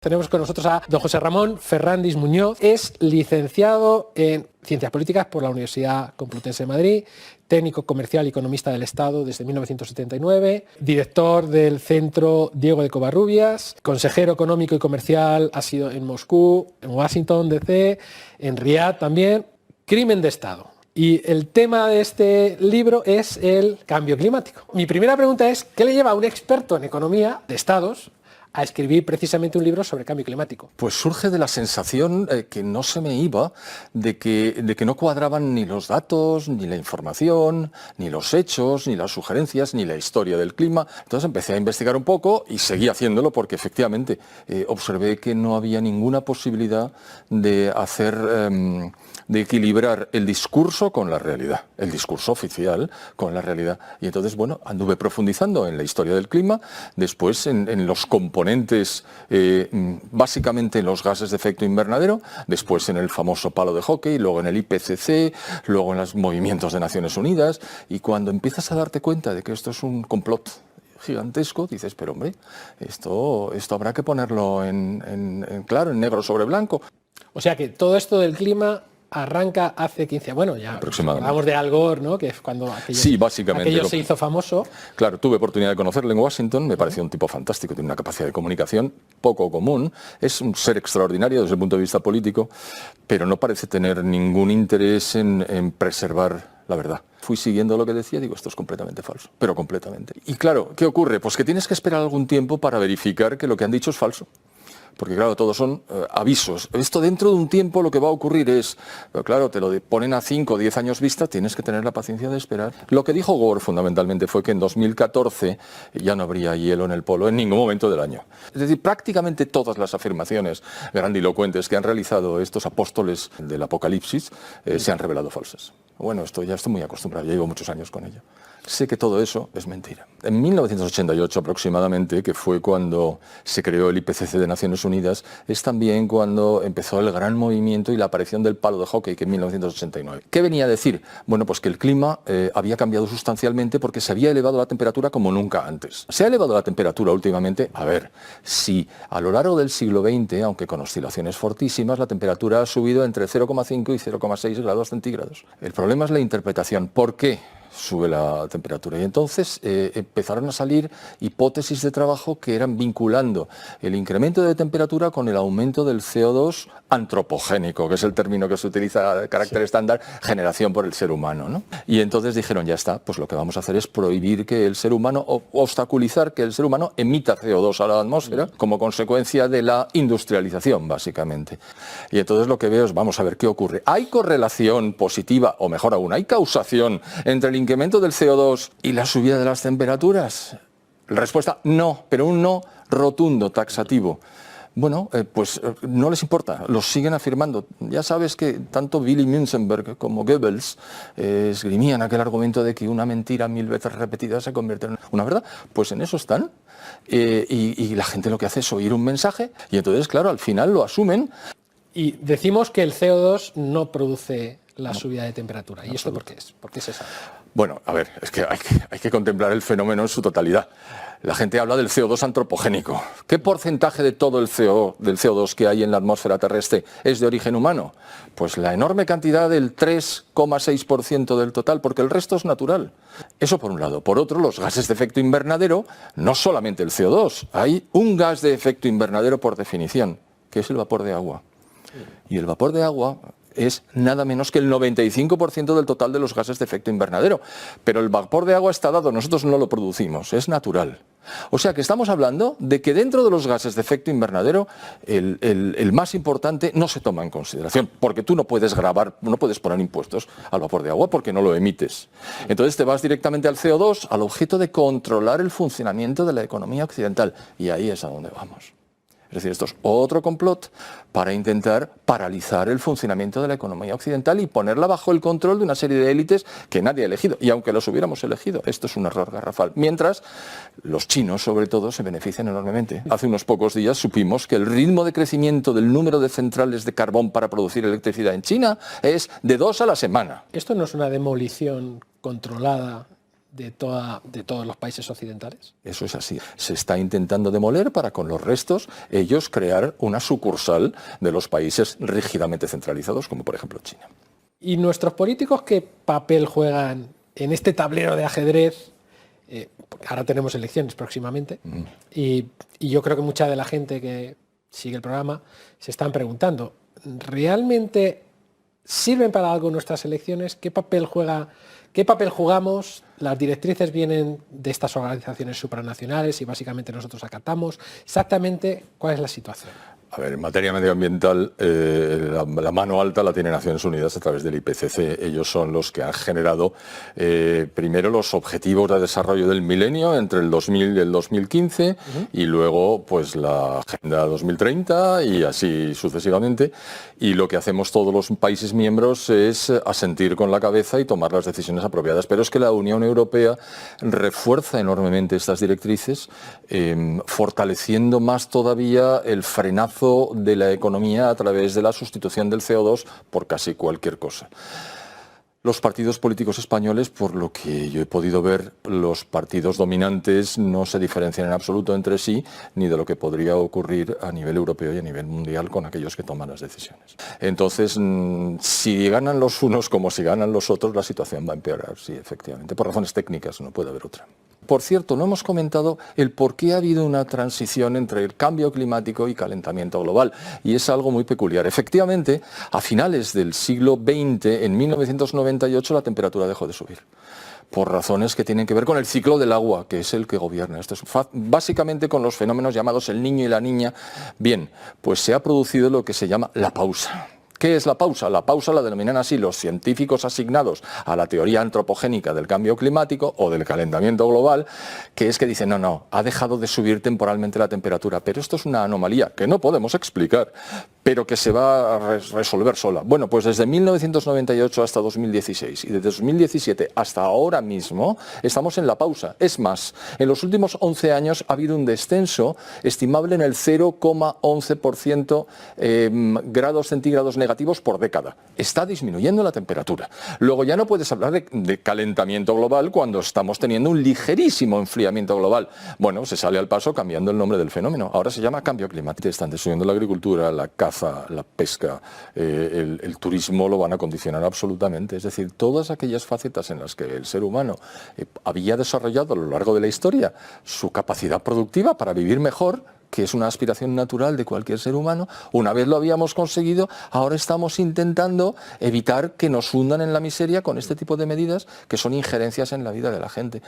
Tenemos con nosotros a don José Ramón Ferrandis Muñoz. Es licenciado en Ciencias Políticas por la Universidad Complutense de Madrid, técnico comercial y economista del Estado desde 1979, director del Centro Diego de Covarrubias, consejero económico y comercial ha sido en Moscú, en Washington DC, en Riad también. Crimen de Estado. Y el tema de este libro es el cambio climático. Mi primera pregunta es, ¿qué le lleva a un experto en economía de estados a escribir precisamente un libro sobre cambio climático? Pues surge de la sensación que no se me iba de que no cuadraban ni los datos, ni la información, ni los hechos, ni las sugerencias, ni la historia del clima. Entonces empecé a investigar un poco y seguí haciéndolo porque efectivamente observé que no había ninguna posibilidad de hacer, de equilibrar el discurso con la realidad, el discurso oficial con la realidad. Y entonces, bueno, anduve profundizando en la historia del clima, después en los componentes, básicamente en los gases de efecto invernadero, después en el famoso palo de hockey, luego en el IPCC, luego en los movimientos de Naciones Unidas, y cuando empiezas a darte cuenta de que esto es un complot gigantesco, dices, pero hombre, esto habrá que ponerlo en claro, en negro sobre blanco. O sea que todo esto del clima arranca hace 15 años. Bueno, ya hablamos de Al Gore, ¿no? Que es cuando aquello se hizo famoso. Claro, tuve oportunidad de conocerle en Washington, me pareció un tipo fantástico, tiene una capacidad de comunicación poco común, es un ser extraordinario desde el punto de vista político, pero no parece tener ningún interés en preservar la verdad. Fui siguiendo lo que decía, digo, esto es completamente falso, pero completamente. Y claro, ¿qué ocurre? Pues que tienes que esperar algún tiempo para verificar que lo que han dicho es falso. Porque claro, todos son avisos. Esto dentro de un tiempo lo que va a ocurrir es, pero claro, te lo ponen a 5 o 10 años vista, tienes que tener la paciencia de esperar. Lo que dijo Gore fundamentalmente fue que en 2014 ya no habría hielo en el polo en ningún momento del año. Es decir, prácticamente todas las afirmaciones grandilocuentes que han realizado estos apóstoles del apocalipsis se han revelado falsas. Bueno, esto ya estoy muy acostumbrado, ya llevo muchos años con ello. Sé que todo eso es mentira. En 1988 aproximadamente, que fue cuando se creó el IPCC de Naciones Unidas, es también cuando empezó el gran movimiento y la aparición del palo de hockey, que en 1989. ¿Qué venía a decir? Bueno, pues que el clima había cambiado sustancialmente porque se había elevado la temperatura como nunca antes. Se ha elevado la temperatura últimamente, a ver, si a lo largo del siglo XX, aunque con oscilaciones fortísimas, la temperatura ha subido entre 0,5 y 0,6 grados centígrados. El problema es la interpretación. ¿Por qué sube la temperatura? Y entonces empezaron a salir hipótesis de trabajo que eran vinculando el incremento de temperatura con el aumento del CO2 antropogénico, que es el término que se utiliza de carácter estándar, generación por el ser humano, ¿no? Y entonces dijeron, ya está, pues lo que vamos a hacer es prohibir que el ser humano, o obstaculizar que el ser humano emita CO2 a la atmósfera como consecuencia de la industrialización, básicamente. Y entonces lo que veo es, vamos a ver qué ocurre. ¿Hay correlación positiva, o mejor aún, hay causación entre el incremento del CO2 y la subida de las temperaturas? La respuesta, no, pero un no rotundo, taxativo. Bueno, pues no les importa, lo siguen afirmando. Ya sabes que tanto Willy Münzenberg como Goebbels esgrimían aquel argumento de que una mentira 1000 veces repetida se convierte en una verdad. Pues en eso están. Y la gente lo que hace es oír un mensaje y entonces, claro, al final lo asumen. Y decimos que el CO2 no produce la subida de temperatura. ¿Y esto por qué es? ¿Por qué se sabe? Bueno, a ver, es que hay que contemplar el fenómeno en su totalidad. La gente habla del CO2 antropogénico. ¿Qué porcentaje de todo del CO2 que hay en la atmósfera terrestre es de origen humano? Pues la enorme cantidad del 3,6% del total, porque el resto es natural. Eso por un lado. Por otro, los gases de efecto invernadero, no solamente el CO2, hay un gas de efecto invernadero por definición, que es el vapor de agua. Y el vapor de agua es nada menos que el 95% del total de los gases de efecto invernadero. Pero el vapor de agua está dado, nosotros no lo producimos, es natural. O sea que estamos hablando de que dentro de los gases de efecto invernadero el más importante no se toma en consideración, porque tú no puedes grabar, no puedes poner impuestos al vapor de agua porque no lo emites. Entonces te vas directamente al CO2, al objeto de controlar el funcionamiento de la economía occidental. Y ahí es a donde vamos. Es decir, esto es otro complot para intentar paralizar el funcionamiento de la economía occidental y ponerla bajo el control de una serie de élites que nadie ha elegido. Y aunque los hubiéramos elegido, esto es un error garrafal. Mientras, los chinos, sobre todo, se benefician enormemente. Hace unos pocos días supimos que el ritmo de crecimiento del número de centrales de carbón para producir electricidad en China es de 2 a la semana. ¿Esto no es una demolición controlada de todos los países occidentales? Eso es así. Se está intentando demoler para con los restos ellos crear una sucursal de los países rígidamente centralizados, como por ejemplo China. ¿Y nuestros políticos qué papel juegan en este tablero de ajedrez? Porque ahora tenemos elecciones próximamente y yo creo que mucha de la gente que sigue el programa se están preguntando, ¿realmente sirven para algo nuestras elecciones? ¿Qué papel jugamos? Las directrices vienen de estas organizaciones supranacionales y básicamente nosotros acatamos. Exactamente, ¿cuál es la situación? A ver, en materia medioambiental, la mano alta la tiene Naciones Unidas a través del IPCC. Ellos son los que han generado primero los objetivos de desarrollo del milenio entre el 2000 y el 2015 y luego pues la Agenda 2030 y así sucesivamente. Y lo que hacemos todos los países miembros es asentir con la cabeza y tomar las decisiones apropiadas. Pero es que la Unión Europea refuerza enormemente estas directrices, fortaleciendo más todavía el frenazo de la economía a través de la sustitución del CO2 por casi cualquier cosa. Los partidos políticos españoles, por lo que yo he podido ver, los partidos dominantes no se diferencian en absoluto entre sí, ni de lo que podría ocurrir a nivel europeo y a nivel mundial con aquellos que toman las decisiones. Entonces, si ganan los unos como si ganan los otros, la situación va a empeorar, sí, efectivamente. Por razones técnicas, no puede haber otra. Por cierto, no hemos comentado el por qué ha habido una transición entre el cambio climático y calentamiento global, y es algo muy peculiar. Efectivamente, a finales del siglo XX, en 1998, la temperatura dejó de subir, por razones que tienen que ver con el ciclo del agua, que es el que gobierna. Esto es básicamente con los fenómenos llamados el niño y la niña. Bien, pues se ha producido lo que se llama la pausa. ¿Qué es la pausa? La pausa la denominan así los científicos asignados a la teoría antropogénica del cambio climático o del calentamiento global, que es que dicen, no, ha dejado de subir temporalmente la temperatura, pero esto es una anomalía que no podemos explicar, pero que se va a resolver sola. Bueno, pues desde 1998 hasta 2016 y desde 2017 hasta ahora mismo estamos en la pausa. Es más, en los últimos 11 años ha habido un descenso estimable en el 0,11% grados centígrados negativos por década. Está disminuyendo la temperatura. Luego ya no puedes hablar de calentamiento global cuando estamos teniendo un ligerísimo enfriamiento global. Bueno, se sale al paso cambiando el nombre del fenómeno. Ahora se llama cambio climático. Están destruyendo la agricultura, la caza, la pesca, el turismo lo van a condicionar absolutamente. Es decir, todas aquellas facetas en las que el ser humano había desarrollado a lo largo de la historia su capacidad productiva para vivir mejor, que es una aspiración natural de cualquier ser humano, una vez lo habíamos conseguido, ahora estamos intentando evitar que nos hundan en la miseria con este tipo de medidas que son injerencias en la vida de la gente.